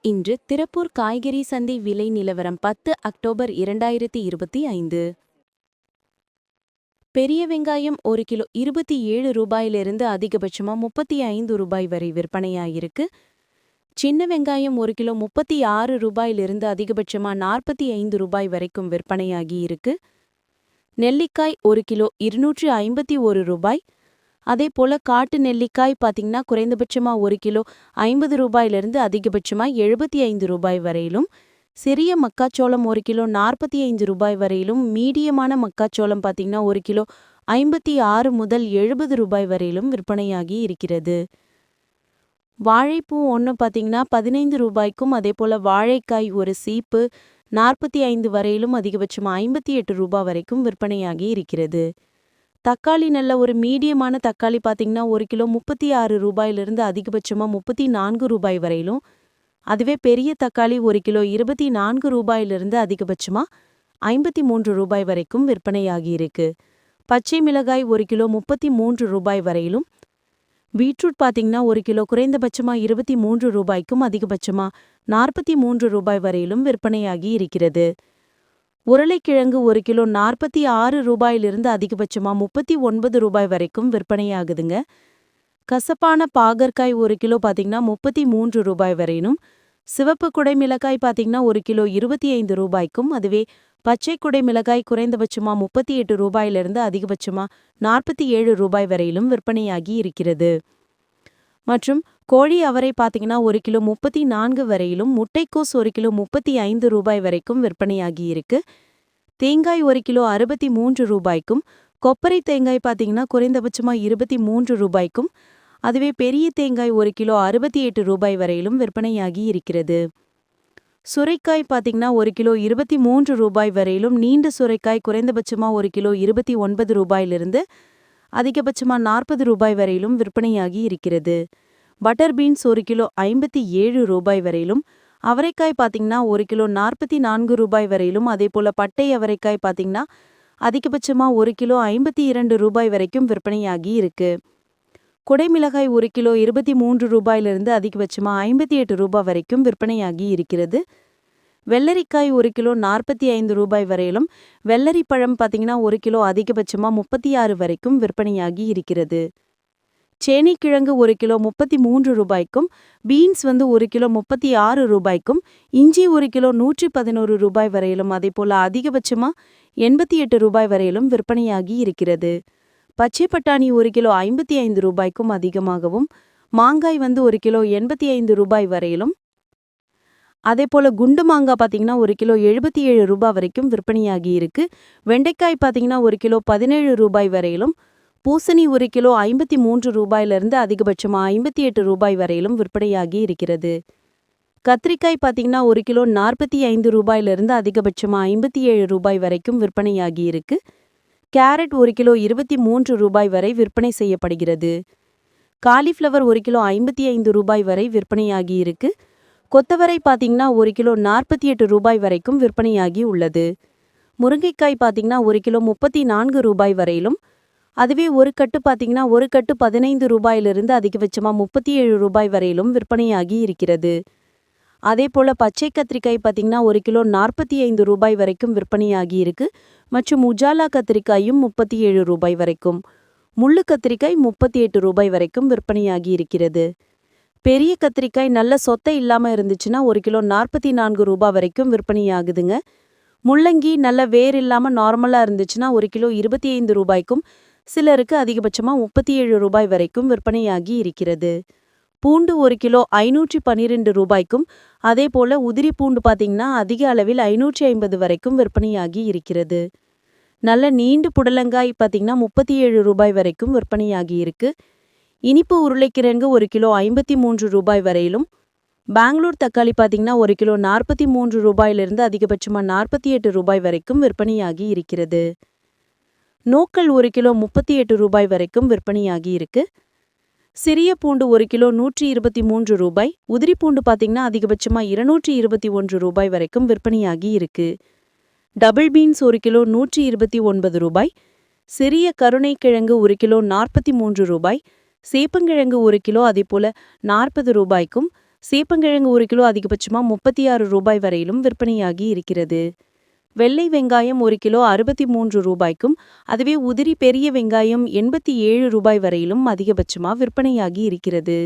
இன்று திருப்பூர் காய்கறி சந்தை விலை நிலவரம் 10 அக்டோபர் 2025. பெரிய வெங்காயம் ஒரு கிலோ 27 ரூபாயிலிருந்து அதிகபட்சமா 35 ரூபாய் வரை விற்பனையாயிருக்கு. சின்ன வெங்காயம் ஒரு கிலோ 36 ரூபாயிலிருந்து அதிகபட்சமா 45 ரூபாய் வரைக்கும் விற்பனையாகி இருக்கு. நெல்லிக்காய் ஒரு கிலோ 251 ரூபாய். அதே போல காட்டு நெல்லிக்காய் பார்த்தீங்கன்னா குறைந்தபட்சமா ஒரு கிலோ 50 ரூபாயிலிருந்து அதிகபட்சமா 75 ரூபாய் வரையிலும், சிறிய மக்காச்சோளம் ஒரு கிலோ 45 ரூபாய் வரையிலும், மீடியமான மக்காச்சோளம் பார்த்தீங்கன்னா ஒரு கிலோ 56 முதல் 70 ரூபாய் வரையிலும் விற்பனையாகி இருக்கிறது. வாழைப்பூ ஒன்று பார்த்தீங்கன்னா 15 ரூபாய்க்கும், அதே போல வாழைக்காய் ஒரு சீப்பு 45 வரையிலும், அதிகபட்சமா 58 ரூபாய் வரைக்கும் விற்பனையாகி இருக்கிறது. தக்காளி நல்ல ஒரு மீடியமான தக்காளி பார்த்தீங்கன்னா ஒரு கிலோ 36 ரூபாயிலிருந்து அதிகபட்சமா 34 ரூபாய் வரையிலும், அதுவே பெரிய தக்காளி ஒரு கிலோ 24 ரூபாயிலிருந்து அதிகபட்சமா 53 ரூபாய் வரைக்கும் விற்பனையாகி இருக்கு. பச்சை மிளகாய் ஒரு கிலோ 33 ரூபாய் வரையிலும், பீட்ரூட் பார்த்தீங்கன்னா ஒரு கிலோ குறைந்தபட்சமா 23 ரூபாய்க்கும் அதிகபட்சமா 43 ரூபாய் வரையிலும் விற்பனையாகி இருக்கிறது. உருளைக்கிழங்கு ஒரு கிலோ 46 ரூபாயிலிருந்து அதிகபட்சமா 39 ரூபாய் வரைக்கும் விற்பனையாகுதுங்க. கசப்பான பாகற்காய் ஒரு கிலோ பார்த்தீங்கன்னா 33 ரூபாய் வரையிலும், சிவப்பு குடை மிளகாய் பார்த்தீங்கன்னா ஒரு கிலோ 25 ரூபாய்க்கும், அதுவே பச்சை குடை மிளகாய் குறைந்தபட்சமா 38 ரூபாயிலிருந்து அதிகபட்சமா 47 ரூபாய் வரையிலும் விற்பனையாகி இருக்கிறது. மற்றும் கோழி அவரை பார்த்தீங்கன்னா ஒரு கிலோ 34 வரையிலும், முட்டைக்கோஸ் ஒரு கிலோ 35 ரூபாய் வரைக்கும் விற்பனையாகி இருக்கு. தேங்காய் ஒரு கிலோ 63 ரூபாய்க்கும், கொப்பரை தேங்காய் பார்த்தீங்கன்னா குறைந்தபட்சமா 23 ரூபாய்க்கும், அதுவே பெரிய தேங்காய் ஒரு கிலோ 68 ரூபாய் வரையிலும் விற்பனையாகி இருக்கிறது. சுரைக்காய் பார்த்தீங்கன்னா ஒரு கிலோ 23 ரூபாய் வரையிலும், நீண்ட சுரைக்காய் குறைந்தபட்சமா ஒரு கிலோ 29 ரூபாயிலிருந்து அதிகபட்சமா 40 ரூபாய் வரையிலும் விற்பனையாகி இருக்கிறது. பட்டர் பீன்ஸ் ஒரு கிலோ 57 ரூபாய் வரையிலும், அவரைக்காய் பார்த்தீங்கன்னா ஒரு கிலோ 44 ரூபாய் வரையிலும், அதே போல பட்டை அவரைக்காய் பார்த்தீங்கன்னா அதிகபட்சமா ஒரு கிலோ 52 ரூபாய் வரைக்கும் விற்பனையாகி இருக்கு. குடைமிளகாய் ஒரு கிலோ 23 ரூபாயிலிருந்து அதிகபட்சமா 58 ரூபாய் வரைக்கும் விற்பனையாகி இருக்கிறது. வெள்ளரிக்காய் ஒரு கிலோ 45 ரூபாய் வரையிலும், வெள்ளரி பழம் பார்த்தீங்கன்னா ஒரு கிலோ அதிகபட்சமா 36 வரைக்கும் விற்பனையாகி இருக்கிறது. சேனைக்கிழங்கு ஒரு கிலோ 33 ரூபாய்க்கும், பீன்ஸ் ஒரு கிலோ 36 ரூபாய்க்கும், இஞ்சி ஒரு கிலோ 111 ரூபாய் வரையிலும், அதே போல அதிகபட்சமா 88 ரூபாய் வரையிலும் விற்பனையாகி இருக்கிறது. பச்சை பட்டாணி ஒரு கிலோ 55 ரூபாய்க்கும் அதிகமாகவும், மாங்காய் ஒரு கிலோ 85 ரூபாய் வரையிலும், அதே போல குண்டு மாங்காய் பார்த்தீங்கன்னா ஒரு கிலோ 77 ரூபாய் வரைக்கும் விற்பனையாகி இருக்கு. வெண்டைக்காய் பார்த்தீங்கன்னா ஒரு கிலோ 17 ரூபாய் வரையிலும், பூசணி ஒரு கிலோ 53 ரூபாயிலிருந்து அதிகபட்சமா 58 ரூபாய் வரையிலும் விற்பனையாகி இருக்கிறது. கத்திரிக்காய் பார்த்தீங்கன்னா ஒரு கிலோ 45 ரூபாயிலிருந்து அதிகபட்சமா 57 ரூபாய் வரைக்கும் விற்பனையாகி இருக்கு. கேரட் ஒரு கிலோ 23 ரூபாய் வரை விற்பனை செய்யப்படுகிறது. காலிஃப்ளவர் ஒரு கிலோ 55 ரூபாய் வரை விற்பனையாகி இருக்கு. கொத்தவரை பார்த்தீங்கன்னா ஒரு கிலோ 48 ரூபாய் வரைக்கும் விற்பனையாகி உள்ளது. முருங்கைக்காய் பார்த்தீங்கன்னா ஒரு கிலோ 34 ரூபாய் வரையிலும், அதுவே ஒரு கட்டு பார்த்தீங்கன்னா ஒரு கட்டு 15 ரூபாயிலிருந்து அதிகபட்சமா 37 ரூபாய் வரையிலும் விற்பனையாகி இருக்கிறது. அதே போல பச்சை கத்திரிக்காய் பார்த்தீங்கன்னா ஒரு கிலோ 45 ரூபாய் வரைக்கும் விற்பனையாகி இருக்கு. மற்றும் உஜாலா கத்திரிக்காயும் 37 ரூபாய் வரைக்கும், முள்ளு கத்திரிக்காய் 38 ரூபாய் வரைக்கும் விற்பனையாகி இருக்கிறது. பெரிய கத்திரிக்காய் நல்ல சொத்தை இல்லாம இருந்துச்சுன்னா ஒரு கிலோ 44 ரூபாய் வரைக்கும் விற்பனையாகுதுங்க. முள்ளங்கி நல்ல வேர் இல்லாம நார்மலா இருந்துச்சுன்னா ஒரு கிலோ 25 ரூபாய்க்கும், சிலருக்கு அதிகபட்சமா 37 ரூபாய் வரைக்கும் விற்பனையாகி இருக்கிறது. பூண்டு ஒரு கிலோ 512 ரூபாய்க்கும், அதே போல உதிரி பூண்டு பார்த்தீங்கன்னா அதிக அளவில் 550 வரைக்கும் விற்பனையாகி இருக்கிறது. நல்ல நீண்டு புடலங்காய் பார்த்தீங்கன்னா 37 ரூபாய் வரைக்கும் விற்பனையாகி இருக்கு. இனிப்பு உருளைக்கிழங்கு ஒரு கிலோ 53 ரூபாய் வரையிலும், பெங்களூர் தக்காளி பார்த்தீங்கன்னா ஒரு கிலோ 43 ரூபாயிலிருந்து அதிகபட்சமா 48 ரூபாய் வரைக்கும் விற்பனையாகி இருக்கிறது. நோக்கல் ஒரு கிலோ 38 ரூபாய் வரைக்கும் விற்பனையாகி இருக்கு. சிறிய பூண்டு ஒரு கிலோ 123 ரூபாய், உதிரி பூண்டு பார்த்தீங்கன்னா அதிகபட்சமா 221 ரூபாய் வரைக்கும் விற்பனையாகி இருக்கு. டபுள் பீன்ஸ் ஒரு கிலோ 129 ரூபாய், சிறிய கருணைக்கிழங்கு ஒரு கிலோ 43 ரூபாய், சேப்பங்கிழங்கு ஒரு கிலோ அதே போல 40 ரூபாய்க்கும், சேப்பங்கிழங்கு 1 கிலோ அதிகபட்சமா 36 ரூபாய் வரையிலும் விற்பனையாகி இருக்கிறது. வெள்ளை வெங்காயம் 1 கிலோ 63 ரூபாய்க்கும், அதுவே உதிரி பெரிய வெங்காயம் 87 ரூபாய் வரையிலும் அதிகபட்சமா விற்பனையாகி இருக்கிறது.